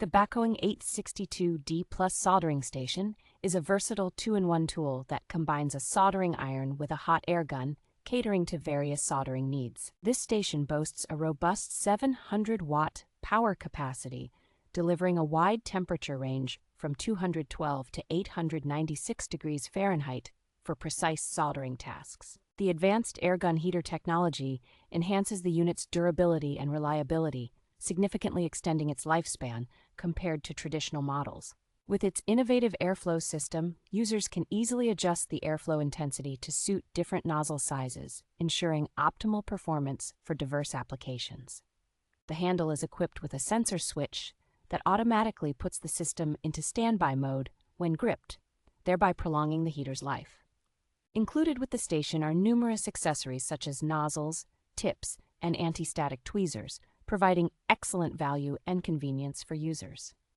The BACOENG 862d Soldering Station is a versatile two-in-one tool that combines a soldering iron with a hot air gun, catering to various soldering needs. This station boasts a robust 700-watt power capacity, delivering a wide temperature range from 212 to 896 degrees Fahrenheit for precise soldering tasks. The advanced airgun heater technology enhances the unit's durability and reliability, significantly extending its lifespan compared to traditional models. With its innovative airflow system, users can easily adjust the airflow intensity to suit different nozzle sizes, ensuring optimal performance for diverse applications. The handle is equipped with a sensor switch that automatically puts the system into standby mode when gripped, thereby prolonging the heater's life. Included with the station are numerous accessories such as nozzles, tips, and anti-static tweezers, providing excellent value and convenience for users.